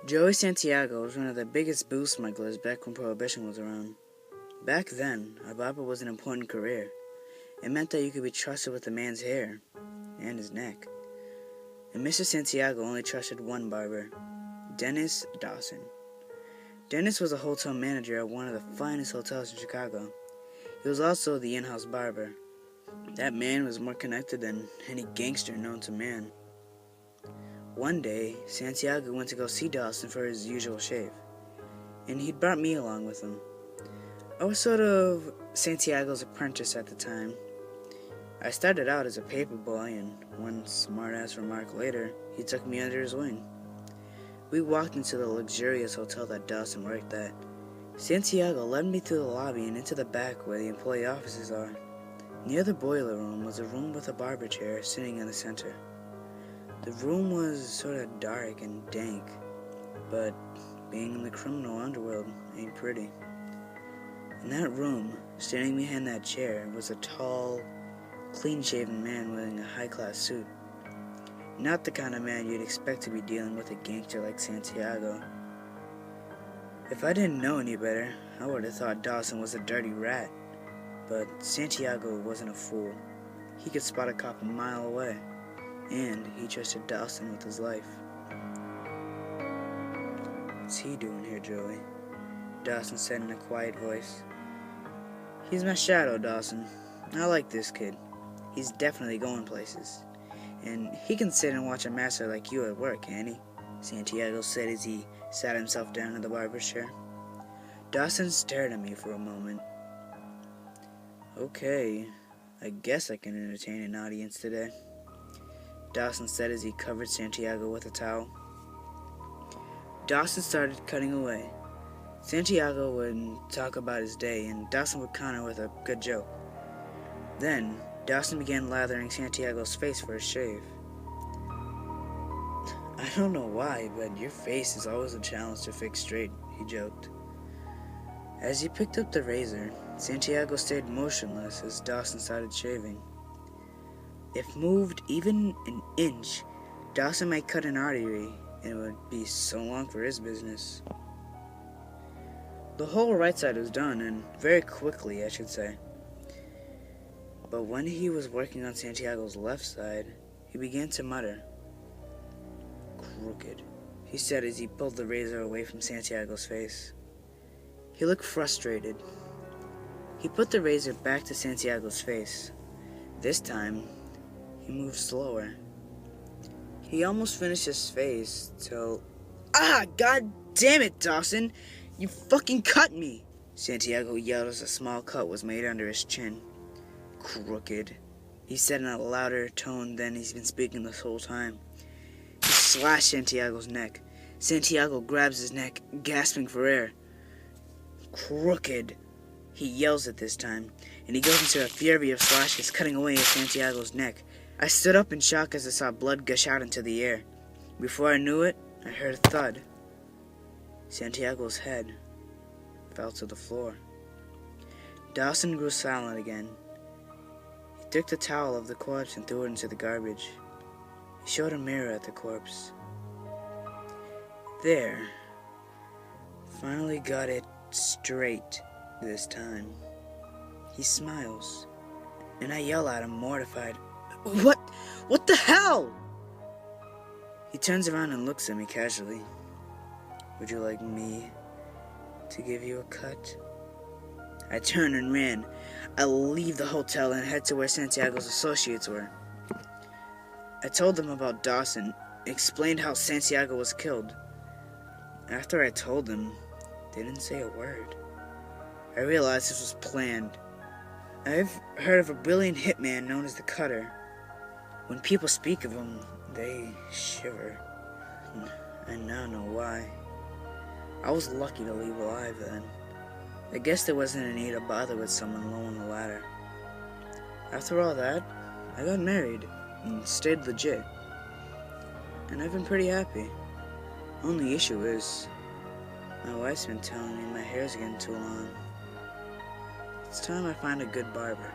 Joey Santiago was one of the biggest booze smugglers back when Prohibition was around. Back then, a barber was an important career. It meant that you could be trusted with a man's hair and his neck. And Mr. Santiago only trusted one barber, Dennis Dawson. Dennis was a hotel manager at one of the finest hotels in Chicago. He was also the in-house barber. That man was more connected than any gangster known to man. One day, Santiago went to go see Dawson for his usual shave, and he'd brought me along with him. I was sort of Santiago's apprentice at the time. I started out as a paper boy, and one smart-ass remark later, he took me under his wing. We walked into the luxurious hotel that Dawson worked at. Santiago led me through the lobby and into the back where the employee offices are. Near the boiler room was a room with a barber chair sitting in the center. The room was sort of dark and dank, but being in the criminal underworld ain't pretty. In that room, standing behind that chair, was a tall, clean-shaven man wearing a high-class suit. Not the kind of man you'd expect to be dealing with a gangster like Santiago. If I didn't know any better, I would have thought Dawson was a dirty rat. But Santiago wasn't a fool. He could spot a cop a mile away, and he trusted Dawson with his life. "What's he doing here, Joey?" Dawson said in a quiet voice. "He's my shadow, Dawson. I like this kid. He's definitely going places. And he can sit and watch a master like you at work, can't he?" Santiago said as he sat himself down in the barber's chair. Dawson stared at me for a moment. "Okay, I guess I can entertain an audience today," Dawson said as he covered Santiago with a towel. Dawson started cutting away. Santiago would talk about his day, and Dawson would counter with a good joke. Then, Dawson began lathering Santiago's face for his shave. "I don't know why, but your face is always a challenge to fix straight," he joked. As he picked up the razor, Santiago stayed motionless as Dawson started shaving. If moved even an inch, Dawson might cut an artery, and it would be so long for his business. The whole right side was done, and very quickly, I should say. But when he was working on Santiago's left side, he began to mutter. "Crooked," he said as he pulled the razor away from Santiago's face. He looked frustrated. He put the razor back to Santiago's face. This time, he moved slower. He almost finished his face till... "Ah, god damn it, Dawson! You fucking cut me!" Santiago yelled as a small cut was made under his chin. "Crooked," he said in a louder tone than he's been speaking this whole time. He slashed Santiago's neck. Santiago grabs his neck, gasping for air. "Crooked," he yells at this time, and he goes into a fury of slashes, cutting away at Santiago's neck. I stood up in shock as I saw blood gush out into the air. Before I knew it, I heard a thud. Santiago's head fell to the floor. Dawson grew silent again. He took the towel of the corpse and threw it into the garbage. He showed a mirror at the corpse. "There. Finally got it straight this time." He smiles, and I yell at him, mortified. What the hell?" He turns around and looks at me casually. "Would you like me to give you a cut?" I turned and ran. I leave the hotel and head to where Santiago's associates were. I told them about Dawson, explained how Santiago was killed. After I told them, they didn't say a word. I realized this was planned. I've heard of a brilliant hitman known as the Cutter. When people speak of him, they shiver. I now know why. I was lucky to leave alive then. I guess there wasn't a need to bother with someone low on the ladder. After all that, I got married and stayed legit. And I've been pretty happy. Only issue is, my wife's been telling me my hair's getting too long. It's time I find a good barber.